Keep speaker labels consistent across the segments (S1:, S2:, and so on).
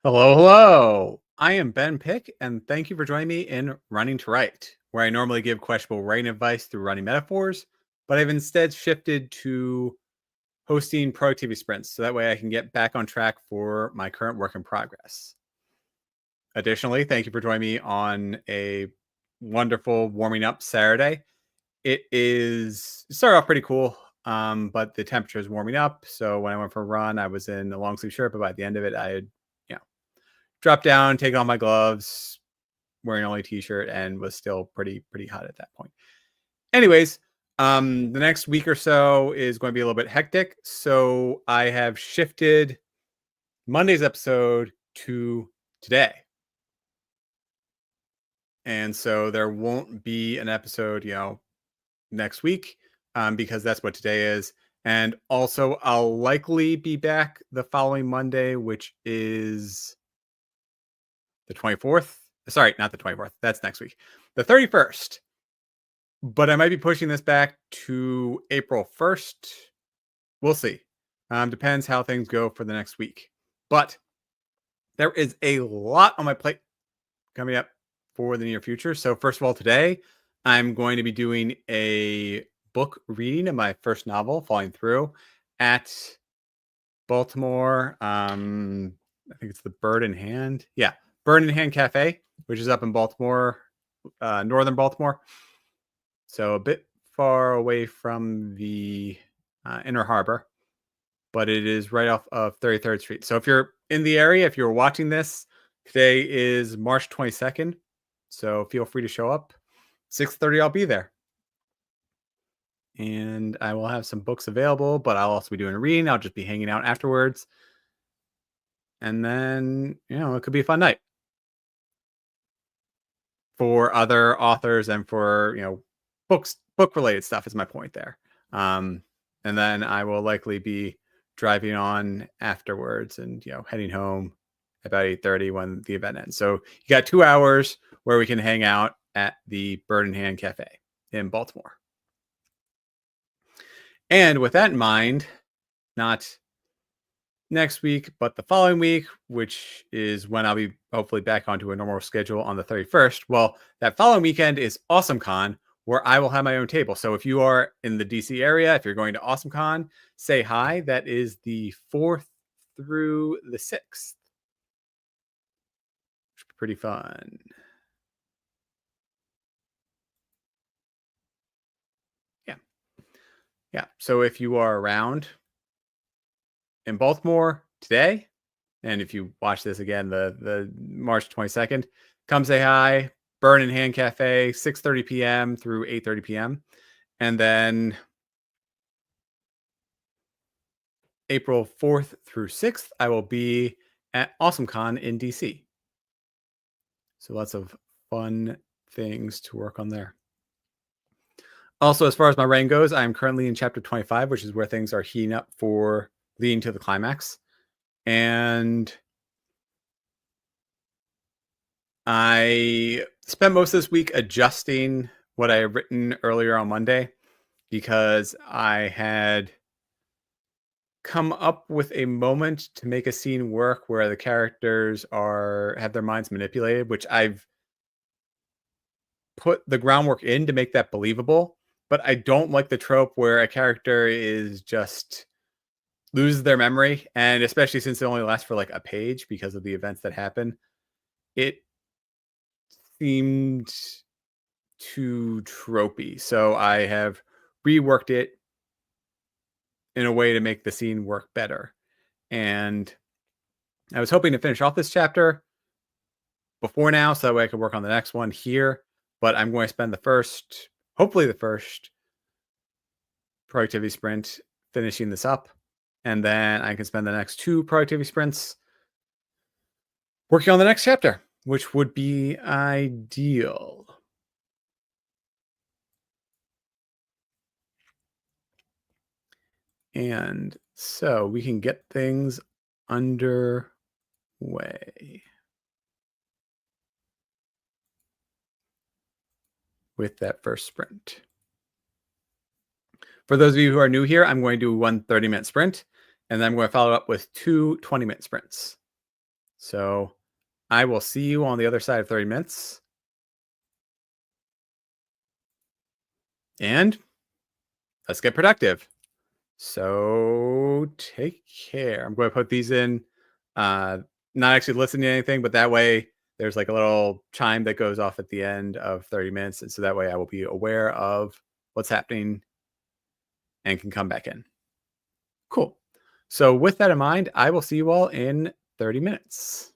S1: Hello, hello. I am Ben Pick, and thank you for joining me in Running to Write, where I normally give questionable writing advice through running metaphors, but I've instead shifted to hosting productivity sprints so that way I can get back on track for my current work in progress. Additionally, thank you for joining me on a wonderful warming up Saturday. It started off pretty cool, but the temperature is warming up. So when I went for a run, I was in a long sleeve shirt, but by the end of it, I had, you know, dropped down, taken off my gloves, wearing only a t-shirt, and was still pretty hot at that point. Anyways, the next week or so is going to be a little bit hectic, so I have shifted Monday's episode to today, and so there won't be an episode, next week, because that's what today is. And also, I'll likely be back the following Monday, which is the 24th. Sorry, not the 24th. That's next week. The 31st. But I might be pushing this back to April 1st. We'll see. Depends how things go for the next week. But there is a lot on my plate coming up for the near future. So, first of all, today I'm going to be doing a book reading of my first novel, Falling Through, at Baltimore. I think it's the Bird in Hand. Yeah, Bird in Hand Cafe, which is up in Baltimore, northern Baltimore. So a bit far away from the Inner Harbor, but it is right off of 33rd Street. So if you're in the area, if you're watching this, today is March 22nd. So feel free to show up. 6:30, I'll be there. And I will have some books available, but I'll also be doing a reading. I'll just be hanging out afterwards. And then, it could be a fun night for other authors and for, book related stuff is my point there. And then I will likely be driving on afterwards and, heading home about 8:30 when the event ends. So you got 2 hours where we can hang out at the Bird in Hand Cafe in Baltimore. And with that in mind, not next week, but the following week, which is when I'll be hopefully back onto a normal schedule on the 31st. Well, that following weekend is AwesomeCon, where I will have my own table. So if you are in the DC area, if you're going to AwesomeCon, say hi. That is the 4th through the 6th. Pretty fun. Yeah. Yeah. So if you are around in Baltimore today, and if you watch this again, the March 22nd, come say hi. Burn in Hand Cafe, 6:30 p.m. through 8:30 p.m. And then April 4th through 6th, I will be at AwesomeCon in DC. So lots of fun things to work on there. Also, as far as my writing goes, I'm currently in chapter 25, which is where things are heating up for leading to the climax. And I spent most of this week adjusting what I had written earlier on Monday because I had come up with a moment to make a scene work where the characters have their minds manipulated, which I've put the groundwork in to make that believable. But I don't like the trope where a character is just loses their memory, and especially since it only lasts for like a page because of the events that happen, it seemed too tropey. So I have reworked it in a way to make the scene work better. And I was hoping to finish off this chapter before now, so that way I could work on the next one here. But I'm going to spend hopefully the first productivity sprint finishing this up. And then I can spend the next 2 productivity sprints working on the next chapter, which would be ideal. And so we can get things underway with that first sprint. For those of you who are new here, I'm going to do one 30-minute sprint, and then I'm going to follow up with 2 20-minute sprints. So I will see you on the other side of 30 minutes. And let's get productive. So take care. I'm going to put these in, uh, not actually listening to anything, but that way there's like a little chime that goes off at the end of 30 minutes. And so that way I will be aware of what's happening and can come back in. Cool. So with that in mind, I will see you all in 30 minutes.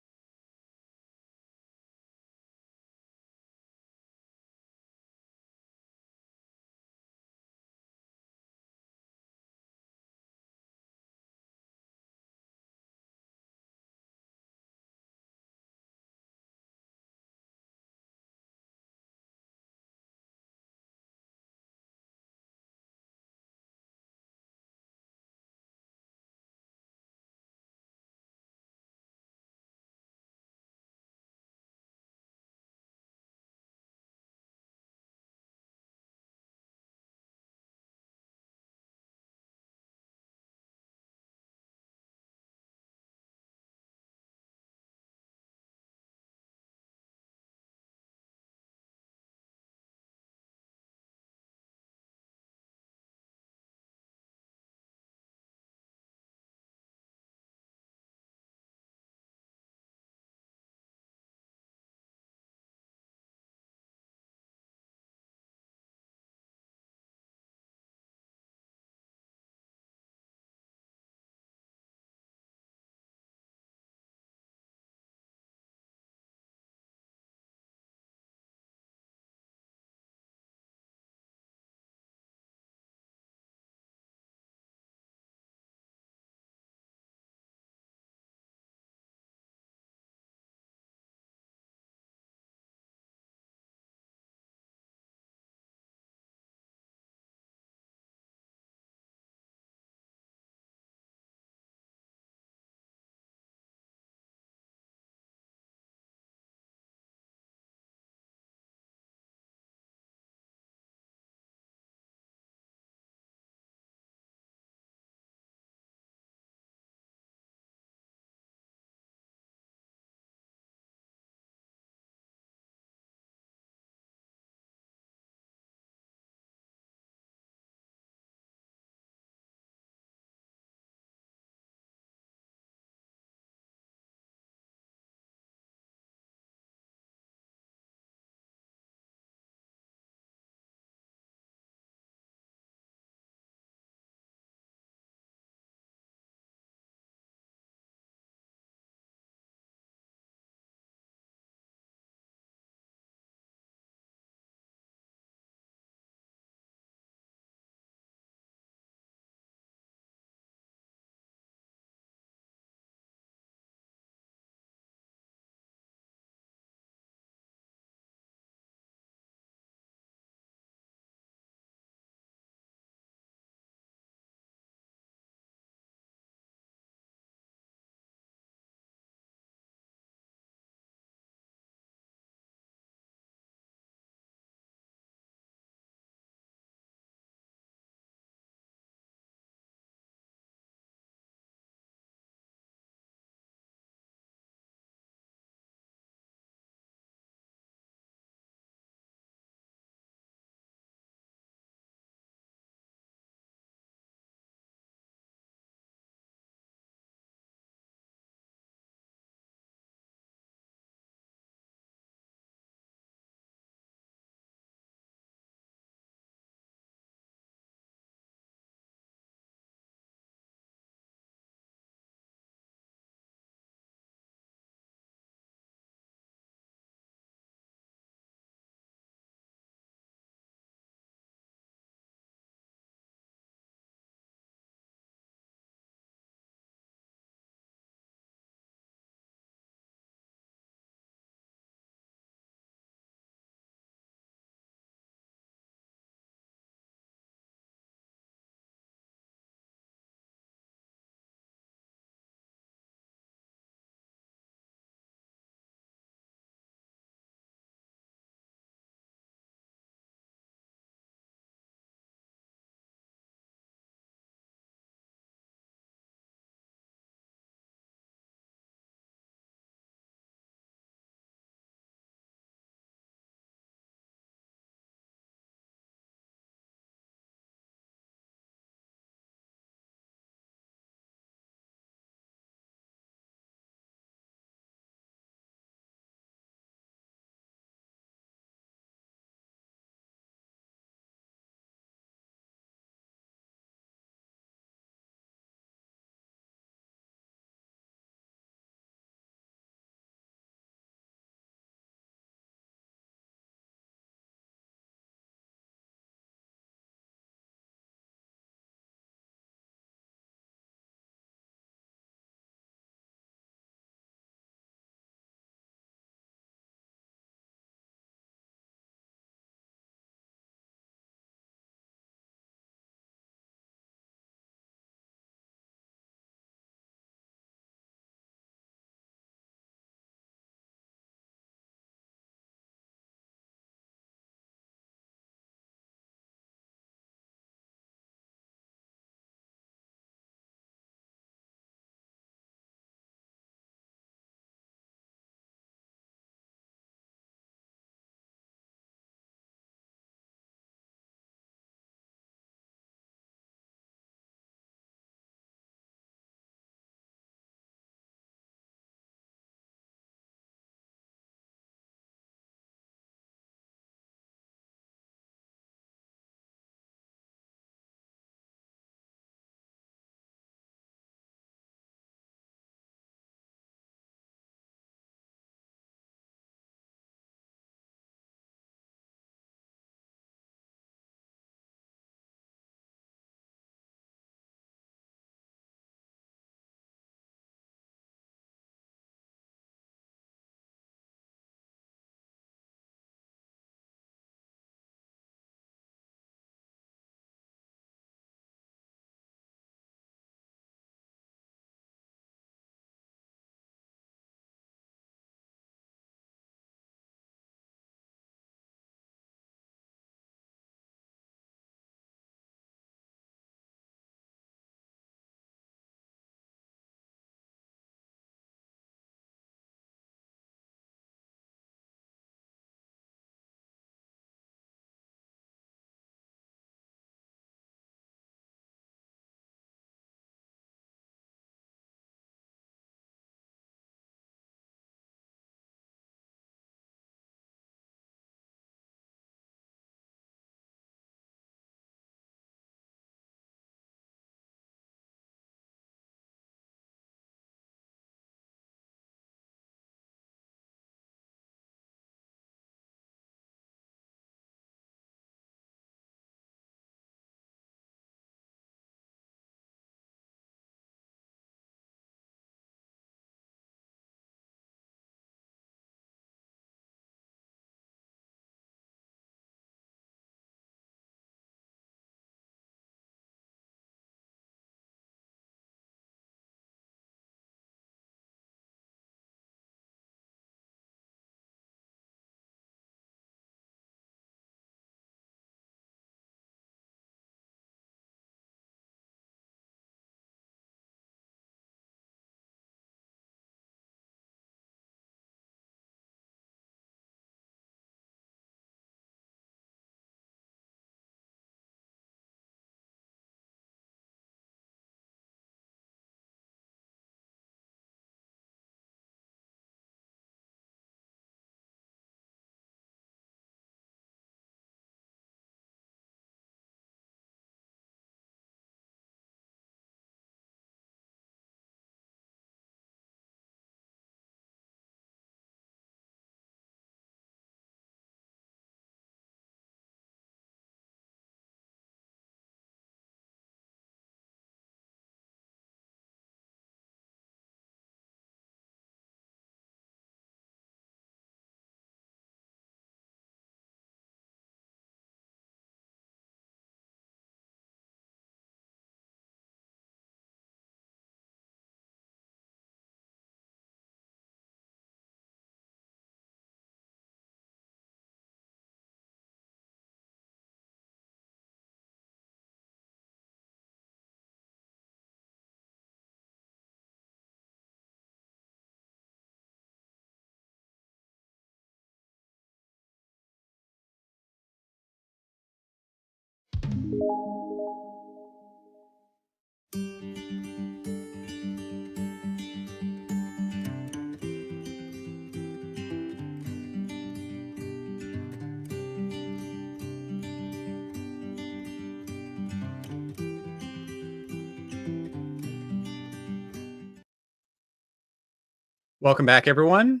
S1: Welcome back, everyone.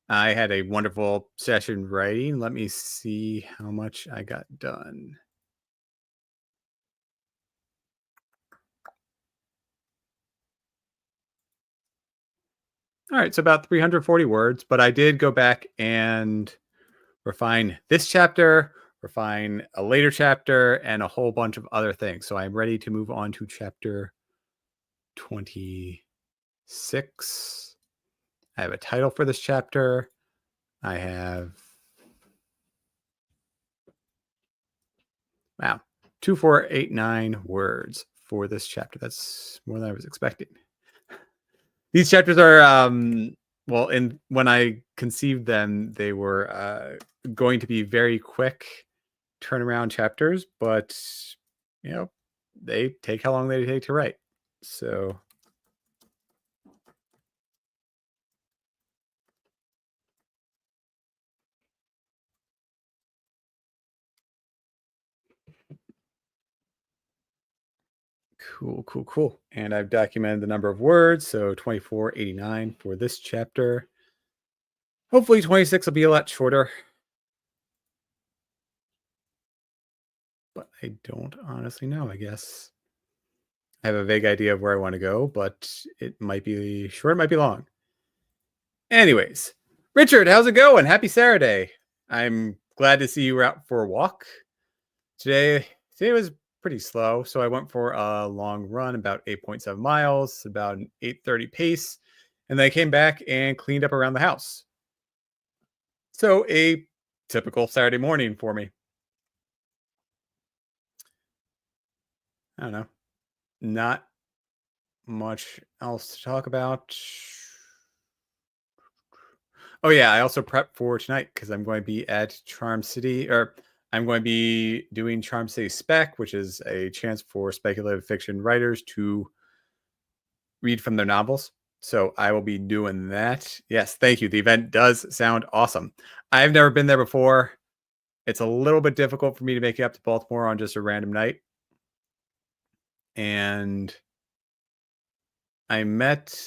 S1: I had a wonderful session writing. Let me see how much I got done. All right, so about 340 words, but I did go back and refine this chapter, refine a later chapter, and a whole bunch of other things. So I'm ready to move on to chapter 26. I have a title for this chapter. I have, wow, 2489 words for this chapter. That's more than I was expecting. These chapters are well, in when I conceived them, they were going to be very quick turnaround chapters, but you know, they take how long they take to write. So cool, cool, cool. And I've documented the number of words, so 2489 for this chapter. Hopefully 26 will be a lot shorter. But I don't honestly know, I guess. I have a vague idea of where I want to go, but it might be short, it might be long. Anyways, Richard, how's it going? Happy Saturday. I'm glad to see you were out for a walk. Today was pretty slow, so I went for a long run, about 8.7 miles, about an 8:30 pace, and then I came back and cleaned up around the house. So a typical Saturday morning for me. I don't know. Not much else to talk about. Oh yeah, I also prepped for tonight because I'm going to be at Charm City, or I'm going to be doing Charm City Spec, which is a chance for speculative fiction writers to read from their novels. So I will be doing that. Yes, thank you. The event does sound awesome. I've never been there before. It's a little bit difficult for me to make it up to Baltimore on just a random night. And I met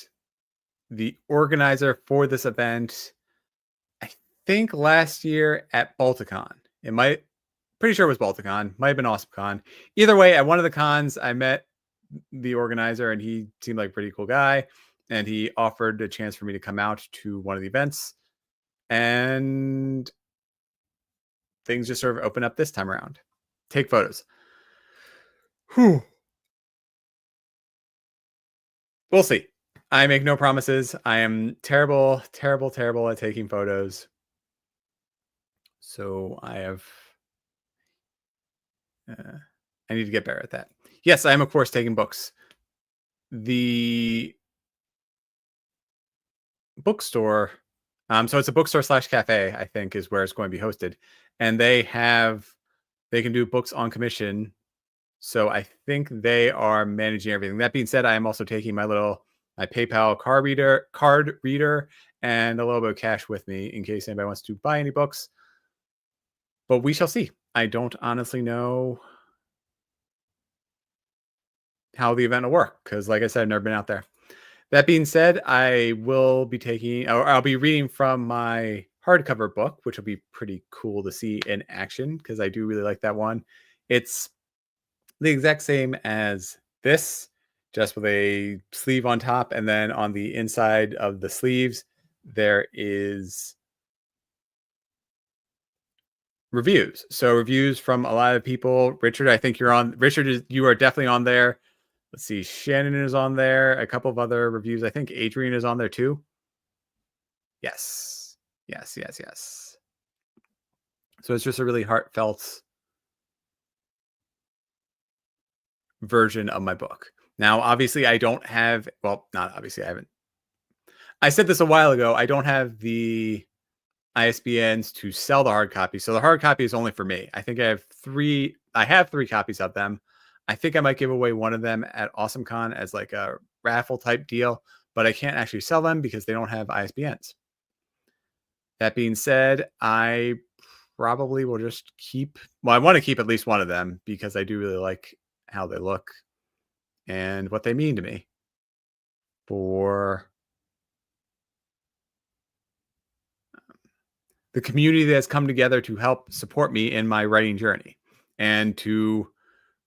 S1: the organizer for this event, I think last year at Balticon. It might, pretty sure it was Balticon, might have been AwesomeCon. Either way, at one of the cons, I met the organizer and he seemed like a pretty cool guy. And he offered a chance for me to come out to one of the events. And things just sort of open up this time around. Take photos. Whew. We'll see. I make no promises. I am terrible, terrible, terrible at taking photos. So I need to get better at that. Yes, I am, of course, taking books. The bookstore, so it's a bookstore slash cafe, I think, is where it's going to be hosted. And they can do books on commission. So I think they are managing everything. That being said, I am also taking my PayPal card reader and a little bit of cash with me in case anybody wants to buy any books. But we shall see. I don't honestly know how the event will work because, like I said, I've never been out there. That being said, I'll be reading from my hardcover book, which will be pretty cool to see in action because I do really like that one. It's the exact same as this, just with a sleeve on top, and then on the inside of the sleeves, there is reviews. So reviews from a lot of people. Richard, I think you're on. Richard, you are definitely on there. Let's see, Shannon is on there. A couple of other reviews. I think Adrian is on there too. Yes. Yes, yes, yes. So it's just a really heartfelt version of my book. Now, obviously, I don't have, well, not obviously, I haven't. I said this a while ago. I don't have the ISBNs to sell the hard copy. So the hard copy is only for me. I think I have three copies of them. I think I might give away one of them at AwesomeCon as like a raffle type deal, but I can't actually sell them because they don't have ISBNs. That being said, I probably will just I want to keep at least one of them because I do really like how they look and what they mean to me for the community that's come together to help support me in my writing journey and to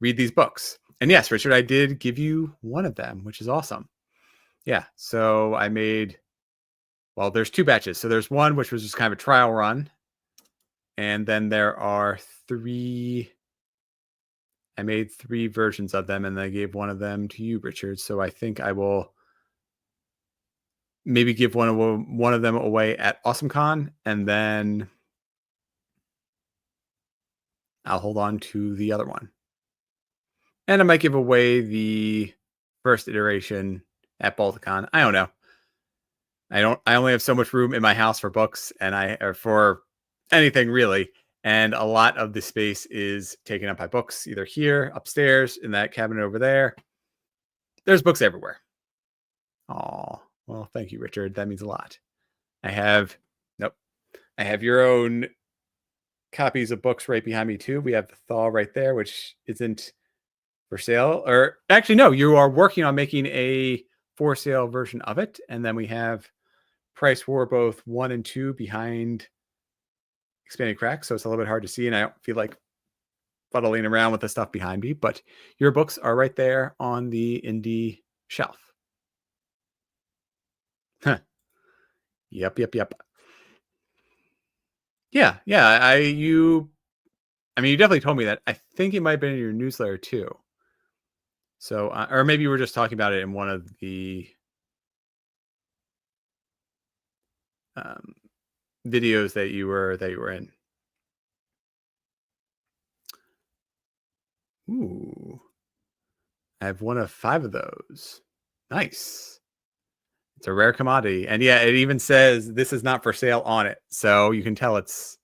S1: read these books. And yes, Richard, I did give you one of them, which is awesome. Yeah. So I made, well, there's two batches. So there's one which was just kind of a trial run. And then there are three. I made three versions of them and I gave one of them to you, Richard. So I think I will maybe give one of them away at AwesomeCon, and then I'll hold on to the other one. And I might give away the first iteration at Balticon. I don't know. I only have so much room in my house for books or for anything really. And a lot of the space is taken up by books, either here, upstairs, in that cabinet over there. There's books everywhere. Oh, well, thank you, Richard. That means a lot. Nope. I have your own copies of books right behind me too. We have the Thaw right there, which isn't for sale. Or actually, no, you are working on making a for sale version of it. And then we have Price War both 1 and 2 behind Expanded Cracks. So it's a little bit hard to see. And I don't feel like fuddling around with the stuff behind me. But your books are right there on the indie shelf. Huh. Yep. Yeah. I mean, you definitely told me that. I think it might have been in your newsletter too. So, or maybe you were just talking about it in one of the videos that you were in. Ooh, I have one of 5 of those. Nice. It's a rare commodity, and yeah, it even says this is not for sale on it, so you can tell it's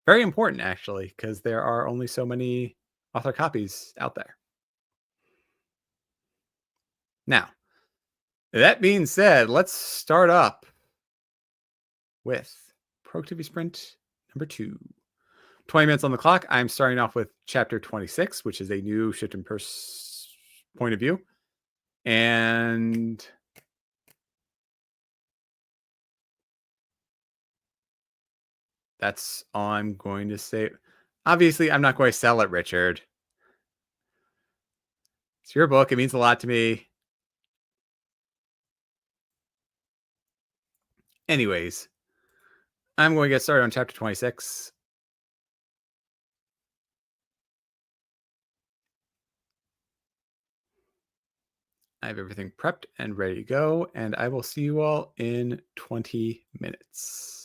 S1: very important actually, because there are only so many author copies out there. Now, that being said, let's start up with Productivity Sprint number 2. 20 minutes on the clock. I'm starting off with chapter 26, which is a new shift in point of view. And that's all I'm going to say. Obviously, I'm not going to sell it, Richard. It's your book. It means a lot to me. Anyways, I'm going to get started on chapter 26. I have everything prepped and ready to go, and I will see you all in 20 minutes.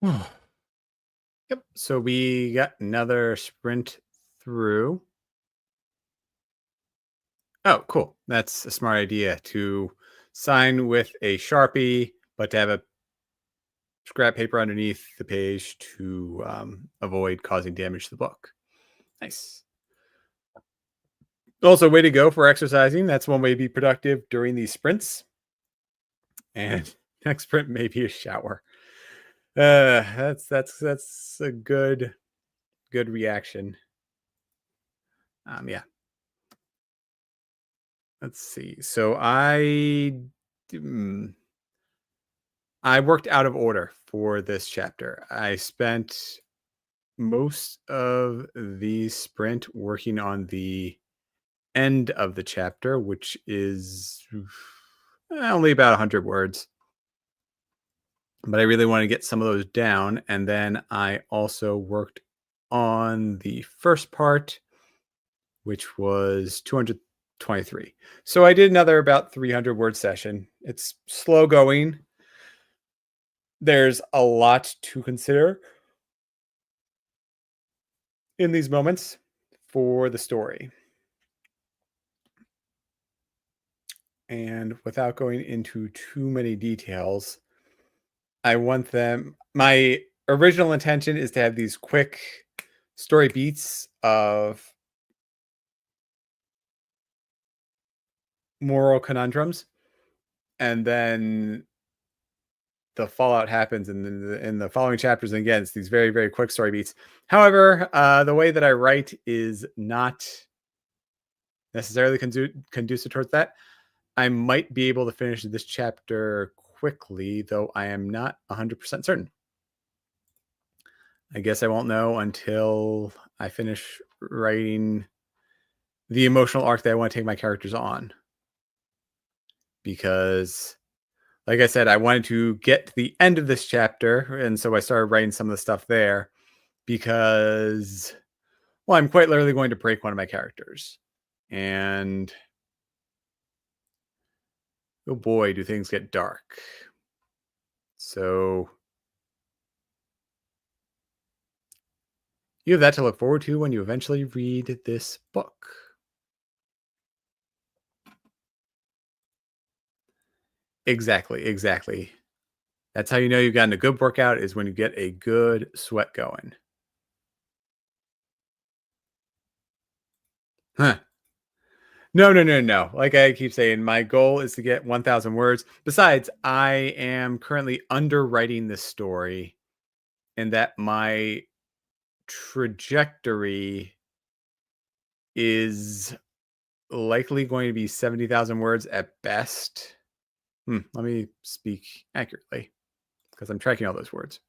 S1: Yep. So we got another sprint through. Oh, cool. That's a smart idea to sign with a Sharpie, but to have a scrap paper underneath the page to avoid causing damage to the book. Nice. Also, way to go for exercising. That's one way to be productive during these sprints. And next sprint may be a shower. That's a good reaction. Yeah. Let's see. So mm, I worked out of order for this chapter. I spent most of the sprint working on the end of the chapter, which is only about 100 words. But I really want to get some of those down. And then I also worked on the first part, which was 223. So I did another about 300 word session. It's slow going. There's a lot to consider in these moments for the story. And without going into too many details, I want them. My original intention is to have these quick story beats of moral conundrums, and then the fallout happens in the following chapters. And again, it's these very, very quick story beats. However, the way that I write is not necessarily conducive towards that. I might be able to finish this chapter quickly, though I am not 100% certain. I guess I won't know until I finish writing the emotional arc that I want to take my characters on. Because, like I said, I wanted to get to the end of this chapter, and so I started writing some of the stuff there because, well, I'm quite literally going to break one of my characters. And oh boy, do things get dark. So you have that to look forward to when you eventually read this book. Exactly. That's how you know you've gotten a good workout, is when you get a good sweat going. Huh. No. Like I keep saying, my goal is to get 1,000 words. Besides, I am currently underwriting this story, and that my trajectory is likely going to be 70,000 words at best. Let me speak accurately because I'm tracking all those words.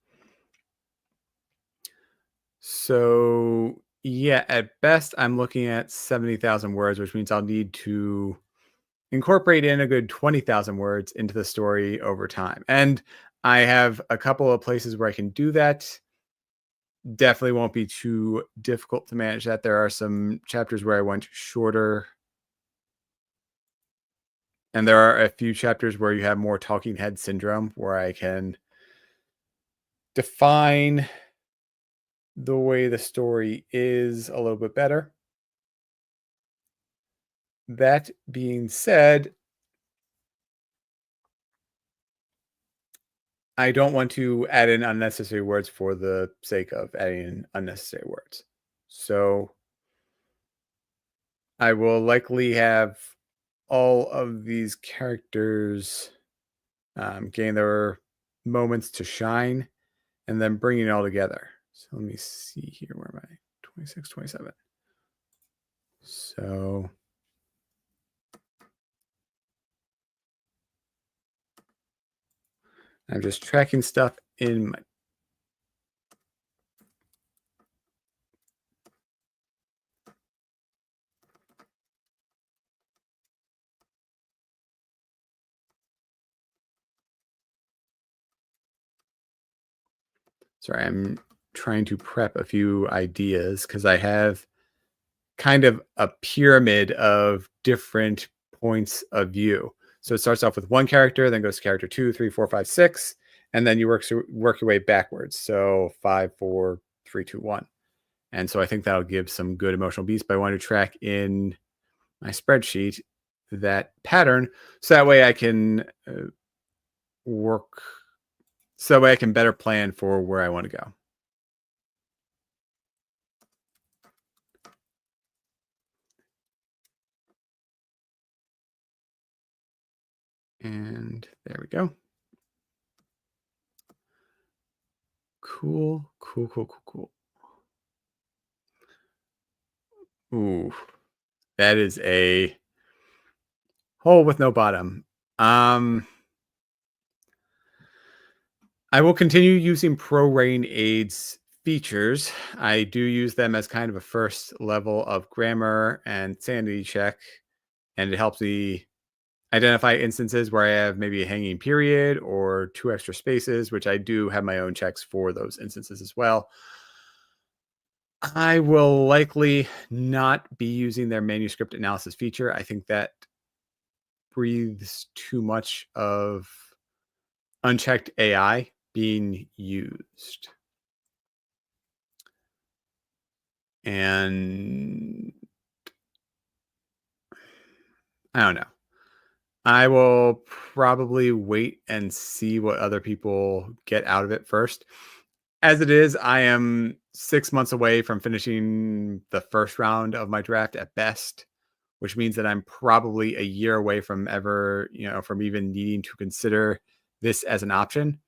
S1: So, yeah, at best, I'm looking at 70,000 words, which means I'll need to incorporate in a good 20,000 words into the story over time. And I have a couple of places where I can do that. Definitely won't be too difficult to manage that. There are some chapters where I went shorter, and there are a few chapters where you have more talking head syndrome, where I can define the way the story is a little bit better. That being said, I don't want to add in unnecessary words for the sake of adding in unnecessary words. So I will likely have all of these characters gain their moments to shine and then bring it all together. So let me see here. Where am I? 26, 27. So I'm just tracking stuff in my. Sorry, I'm trying to prep a few ideas because I have kind of a pyramid of different points of view. So it starts off with one character, then goes to character 2, 3, 4, 5, 6, and then you work your way backwards. So 5, 4, 3, 2, 1. And so I think that'll give some good emotional beats. But I want to track in my spreadsheet that pattern so that way I can work, so that way I can better plan for where I want to go. And there we go. Cool, cool, cool, cool, cool. Ooh, that is a hole with no bottom. I will continue using Pro Rain Aids features. I do use them as kind of a first level of grammar and sanity check, and it helps me identify instances where I have maybe a hanging period or 2 extra spaces, which I do have my own checks for those instances as well. I will likely not be using their manuscript analysis feature. I think that breathes too much of unchecked AI being used. And I don't know. I will probably wait and see what other people get out of it first. As it is, I am 6 months away from finishing the first round of my draft at best, which means that I'm probably a year away from ever, from even needing to consider this as an option.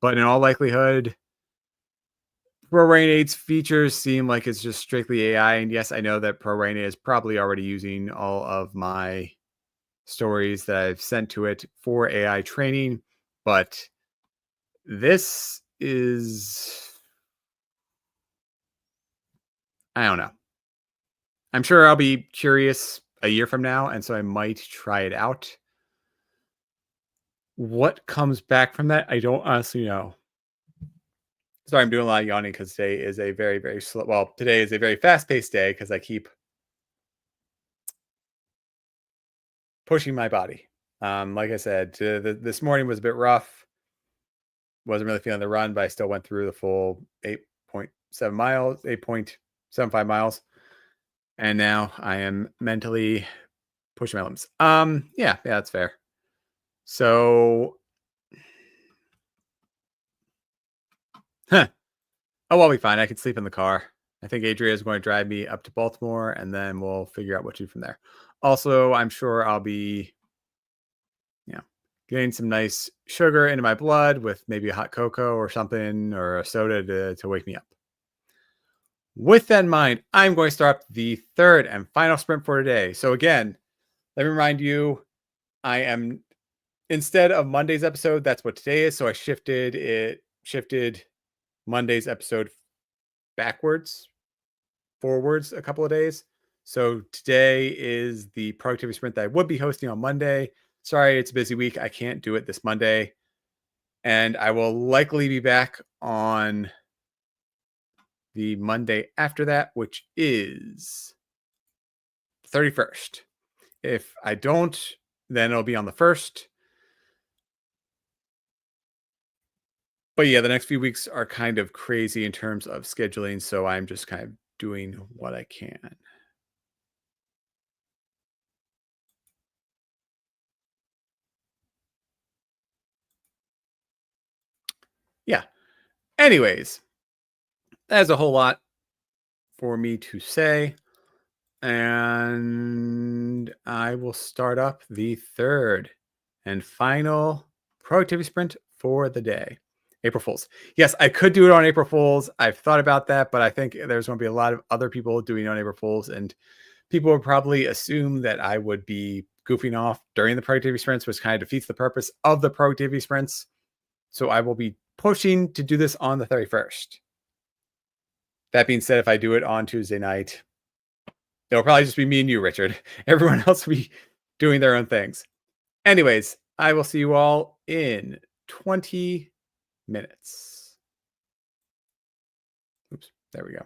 S1: But in all likelihood, ProRain 8's features seem like it's just strictly AI. And yes, I know that ProRain is probably already using all of my stories that I've sent to it for AI training, but this is, I don't know. I'm sure I'll be curious a year from now, and so I might try it out. What comes back from that, I don't honestly know. Sorry, I'm doing a lot of yawning because today is a very, very slow. Well, today is a very fast-paced day because I keep pushing my body. Like I said, this morning was a bit rough. Wasn't really feeling the run, but I still went through the full 8.7 miles, 8.75 miles, and now I am mentally pushing my limbs. Yeah, that's fair. So, huh. Oh, I'll be fine. I can sleep in the car. I think Adria is going to drive me up to Baltimore, and then we'll figure out what to do from there. Also, I'm sure I'll be, getting some nice sugar into my blood with maybe a hot cocoa or something or a soda to wake me up. With that in mind, I'm going to start the third and final sprint for today. So again, let me remind you, I am, instead of Monday's episode, that's what today is. So I shifted Monday's episode forwards a couple of days. So today is the productivity sprint that I would be hosting on Monday. Sorry, it's a busy week. I can't do it this Monday. And I will likely be back on the Monday after that, which is 31st. If I don't, then it'll be on the 1st. But yeah, the next few weeks are kind of crazy in terms of scheduling. So I'm just kind of doing what I can. Yeah. Anyways, that's a whole lot for me to say. And I will start up the third and final productivity sprint for the day. April Fools. Yes, I could do it on April Fools. I've thought about that, but I think there's going to be a lot of other people doing it on April Fools, and people would probably assume that I would be goofing off during the productivity sprints, which kind of defeats the purpose of the productivity sprints. So I will be pushing to do this on the 31st. That being said, if I do it on Tuesday night, it'll probably just be me and you, Richard. Everyone else will be doing their own things. Anyways, I will see you all in 20 minutes. Oops, there we go.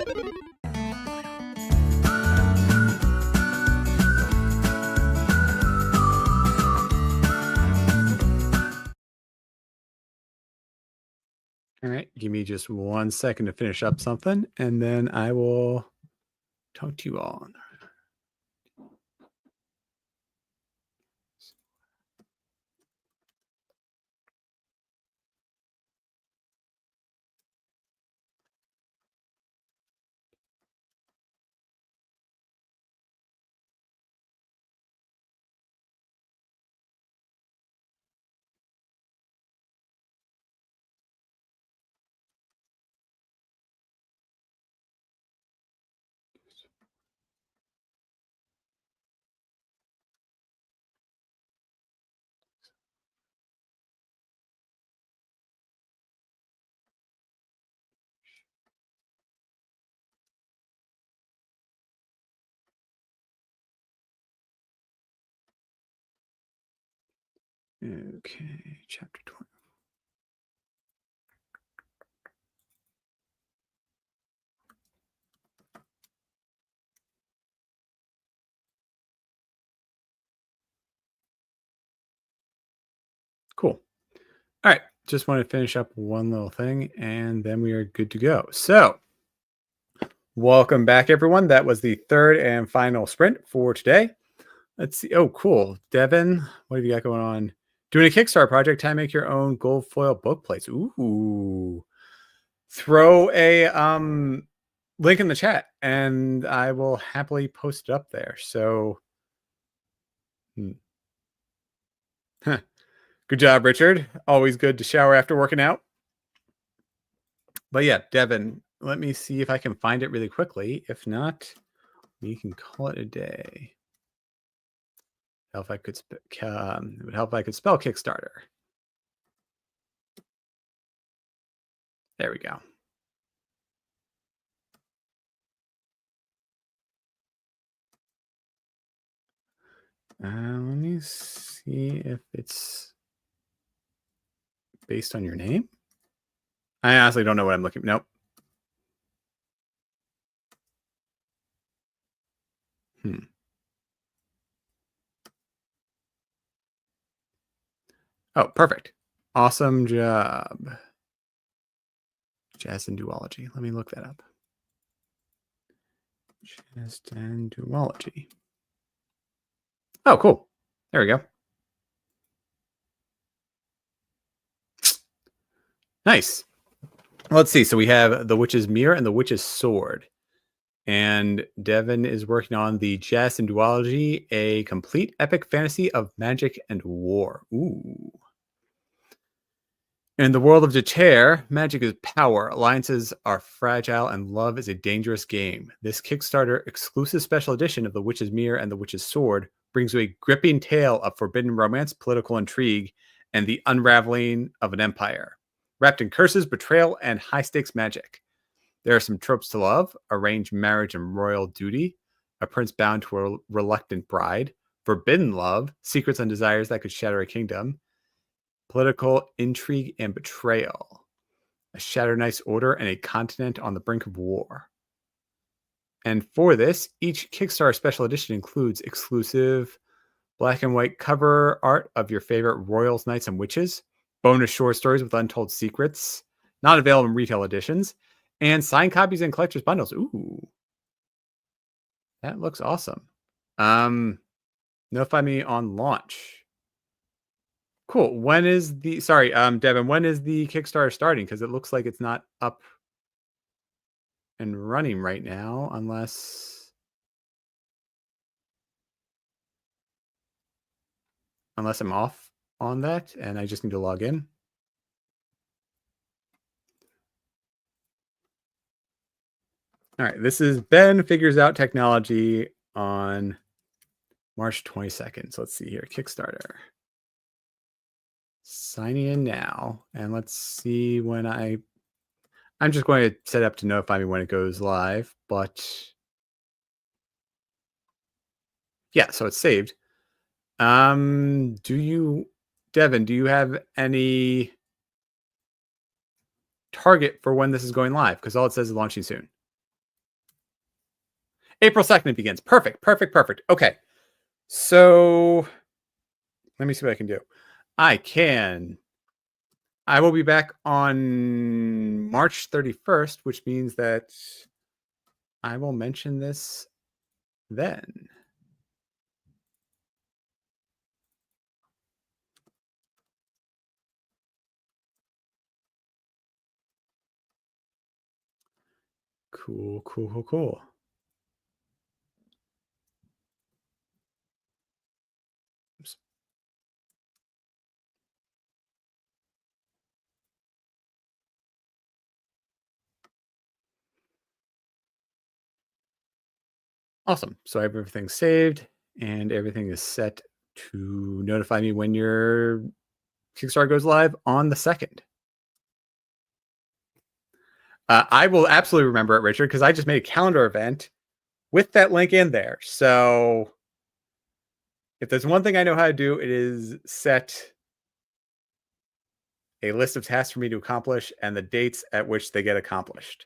S1: All right, give me just 1 second to finish up something, and then I will talk to you all. Okay, chapter 20. Cool. All right, just want to finish up one little thing, and then we are good to go. So, welcome back, everyone. That was the third and final sprint for today. Let's see. Oh, cool. Devin, what have you got going on? Doing a Kickstarter project, time to make your own gold foil book plates. Ooh. Throw a link in the chat and I will happily post it up there. So good job, Richard. Always good to shower after working out. But yeah, Devin, let me see if I can find it really quickly. If not, we can call it a day. Help if I could it would help if I could spell Kickstarter. There we go. Let me see if it's based on your name. I honestly don't know what I'm looking. Nope. Oh, perfect. Awesome job. Jazz and duology. Let me look that up. Jazz and duology. Oh, cool. There we go. Nice. Let's see. So we have the Witch's Mirror and the Witch's Sword. And Devin is working on the Jazz and Duology, a complete epic fantasy of magic and war. Ooh. In the world of Jater, magic is power, alliances are fragile, and love is a dangerous game. This Kickstarter exclusive special edition of The Witch's Mirror and The Witch's Sword brings you a gripping tale of forbidden romance, political intrigue, and the unraveling of an empire. Wrapped in curses, betrayal, and high-stakes magic. There are some tropes to love: arranged marriage and royal duty, a prince bound to a reluctant bride, forbidden love, secrets and desires that could shatter a kingdom, political intrigue and betrayal, a shattered nice order, and a continent on the brink of war. And for this, each Kickstarter special edition includes exclusive black and white cover art of your favorite royals, knights, and witches, bonus short stories with untold secrets, not available in retail editions, and signed copies and collector's bundles. Ooh, that looks awesome. Notify me on launch. Cool. When is the Devin, when is the Kickstarter starting? Because it looks like it's not up and running right now, unless I'm off on that and I just need to log in. All right, this is Ben Figures Out Technology on March 22nd. So let's see here, Kickstarter. Signing in now, and let's see when I'm just going to set up to notify me when it goes live, but yeah, so it's saved. Devin, do you have any target for when this is going live? Because all it says is launching soon. April 2nd it begins. Perfect, perfect, perfect. Okay. So let me see what I can do. I will be back on March 31st, which means that I will mention this then. Cool, cool, cool, cool. Oops. Awesome. So I have everything saved and everything is set to notify me when your Kickstarter goes live on the 2nd. I will absolutely remember it, Richard, because I just made a calendar event with that link in there. So if there's one thing I know how to do, it is set a list of tasks for me to accomplish and the dates at which they get accomplished.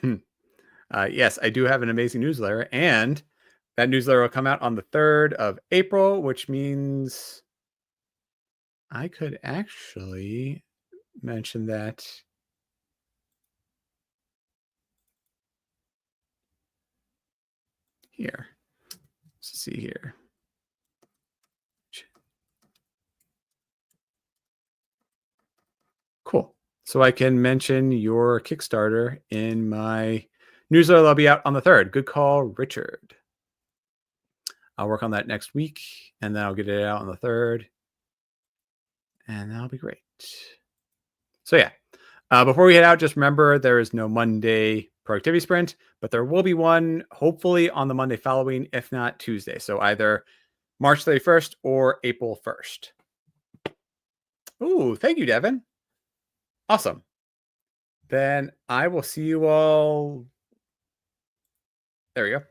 S1: Hmm. Yes, I do have an amazing newsletter, and that newsletter will come out on the 3rd of April, which means I could actually mention that here. Let's see here. Cool. So I can mention your Kickstarter in my newsletter that'll be out on the 3rd. Good call, Richard. I'll work on that next week, and then I'll get it out on the 3rd, and that'll be great. So yeah, before we head out, just remember there is no Monday productivity sprint, but there will be one hopefully on the Monday following, if not Tuesday. So either March 31st or April 1st. Ooh, thank you, Devin. Awesome. Then I will see you all. There we go.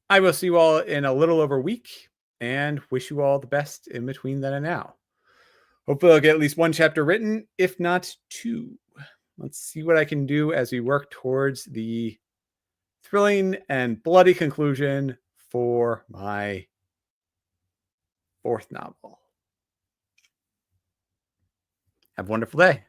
S1: I will see you all in a little over a week and wish you all the best in between then and now. Hopefully, I'll get at least one chapter written, if not two. Let's see what I can do as we work towards the thrilling and bloody conclusion for my 4th novel. Have a wonderful day.